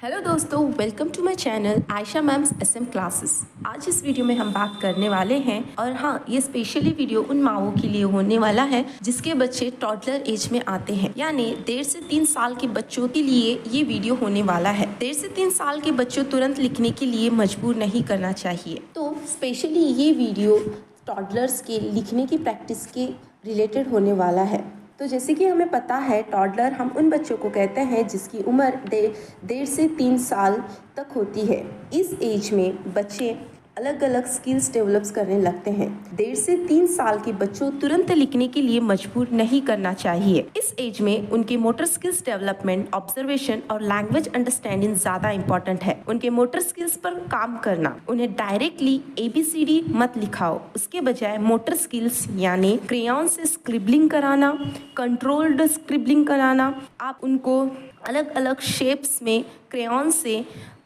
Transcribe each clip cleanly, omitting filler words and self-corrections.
Hello दोस्तों, welcome to my channel Ayesha ma'am's S M classes. आज इस वीडियो में हम बात करने वाले हैं और हाँ, ये स्पेशली वीडियो उन माओं के लिए होने वाला है जिसके बच्चे टॉडलर एज में आते हैं, यानी 1.5 से 3 साल के बच्चों के लिए ये वीडियो होने वाला है। 1.5 से 3 साल के बच्चों तुरंत लिखने के लिए मजबूर नहीं करना चाहिए। तो स्पेशली ये वीडियो टॉडलर्स के लिखने की प्रैक्टिस के रिलेटेड होने वाला है। तो जैसे कि हमें पता है, टॉडलर हम उन बच्चों को कहते हैं जिसकी उम्र 1.5 से 3 साल तक होती है। इस एज में बच्चे अलग अलग स्किल्स डेवलप्स करने लगते हैं। 1.5 से 3 साल के बच्चों तुरंत लिखने के लिए मजबूर नहीं करना चाहिए। इस एज में उनके मोटर स्किल्स डेवलपमेंट, ऑब्जर्वेशन और लैंग्वेज अंडरस्टैंडिंग ज्यादा इंपॉर्टेंट है। उनके मोटर स्किल्स पर काम करना, उन्हें डायरेक्टली ABCD मत लिखाओ, उसके बजाय मोटर स्किल्स यानी क्रेयॉन से स्क्रिबलिंग कराना, कंट्रोल्ड स्क्रिबलिंग कराना। आप उनको अलग अलग शेप्स में क्रेयॉन से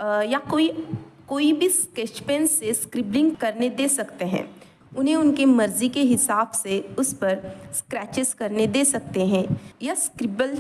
या कोई भी स्केच पेन से स्क्रिबलिंग करने दे सकते हैं। उन्हें उनकी मर्ज़ी के हिसाब से उस पर स्क्रैचेस करने दे सकते हैं या स्क्रिबल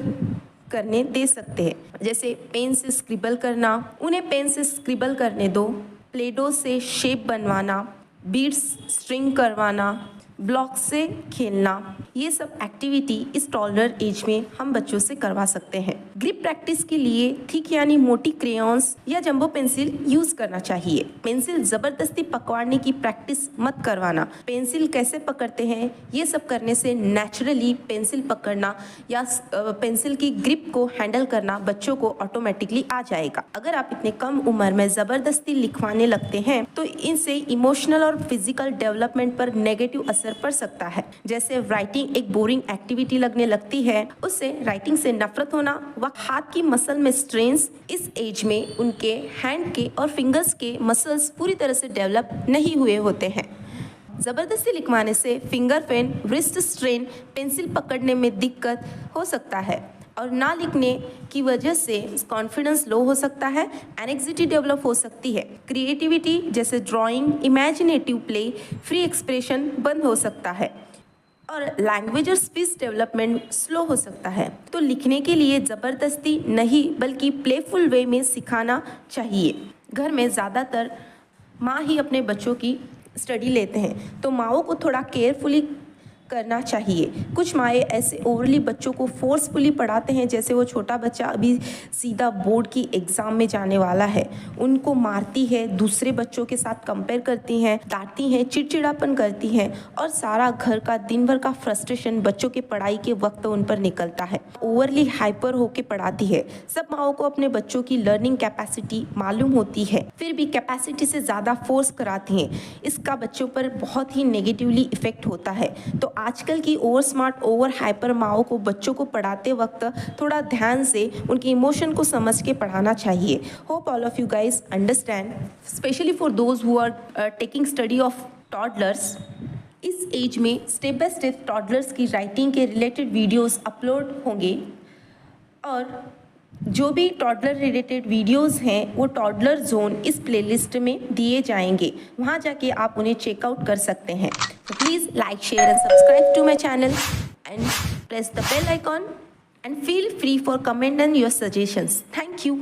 करने दे सकते हैं। जैसे पेन से स्क्रिबल करना, उन्हें पेन से स्क्रिबल करने दो। प्ले डो से शेप बनवाना, बीड्स स्ट्रिंग करवाना, ब्लॉक से खेलना, ये सब एक्टिविटी इस टॉडलर एज में हम बच्चों से करवा सकते हैं। ग्रिप प्रैक्टिस के लिए थिक यानी मोटी क्रेयॉन्स या जंबो पेंसिल यूज करना चाहिए। पेंसिल जबरदस्ती पकड़ने की प्रैक्टिस मत करवाना। पेंसिल कैसे पकड़ते हैं ये सब करने से नेचुरली पेंसिल पकड़ना या पेंसिल की ग्रिप को हैंडल करना बच्चों को ऑटोमेटिकली आ जाएगा। अगर आप इतने कम उम्र में जबरदस्ती लिखवाने लगते हैं तो इनसे इमोशनल और फिजिकल डेवलपमेंट पर नेगेटिव असर पड़ सकता है। जैसे राइटिंग एक बोरिंग एक्टिविटी लगने लगती है, उससे राइटिंग से नफरत होना व हाथ की मसल में स्ट्रेन्स। इस एज में उनके हैंड के और फिंगर्स के मसल्स पूरी तरह से डेवलप नहीं हुए होते हैं। जबरदस्ती लिखवाने से finger pain, wrist strain, pencil पकड़ने में दिक्कत हो सकता है और ना लिखने की वजह से कॉन्फिडेंस लो हो सकता है, एंग्जाइटी डेवलप हो सकती है, क्रिएटिविटी जैसे drawing, imaginative play, free expression बंद हो सकता है और लैंग्वेज और स्पीच डेवलपमेंट स्लो हो सकता है। तो लिखने के लिए ज़बरदस्ती नहीं बल्कि प्लेफुल वे में सिखाना चाहिए। घर में ज़्यादातर माँ ही अपने बच्चों की स्टडी लेते हैं, तो माँओं को थोड़ा केयरफुली करना चाहिए। कुछ माएँ ऐसे ओवरली बच्चों को फोर्सफुली पढ़ाते हैं, जैसे वो छोटा बच्चा अभी सीधा बोर्ड की एग्ज़ाम में जाने वाला है, उनको मारती है, दूसरे बच्चों के साथ कंपेयर करती हैं, डांटती हैं, चिड़चिड़ापन करती हैं और सारा घर का दिन भर का फ्रस्ट्रेशन बच्चों के पढ़ाई के वक्त उन पर निकलता है। ओवरली हाइपर होके पढ़ाती है। सब माओं को अपने बच्चों की लर्निंग कैपेसिटी मालूम होती है, फिर भी कैपेसिटी से ज़्यादा फोर्स कराती हैं। इसका बच्चों पर बहुत ही नेगेटिवली इफेक्ट होता है। तो आजकल की ओवर स्मार्ट, ओवर हाइपर माओं को बच्चों को पढ़ाते वक्त थोड़ा ध्यान से उनके इमोशन को समझ के पढ़ाना चाहिए। Hope all of you guys understand, specially for those who are taking study of toddlers. इस एज में स्टेप बाय स्टेप टॉडलर्स की राइटिंग के रिलेटेड वीडियोस अपलोड होंगे और जो भी टॉडलर रिलेटेड वीडियोस हैं वो टॉडलर जोन इस प्लेलिस्ट में दिए जाएंगे, वहाँ जाके आप उन्हें चेकआउट कर सकते हैं। So please like, share and subscribe to my channel and press the bell icon and feel free for comment and your suggestions. Thank you.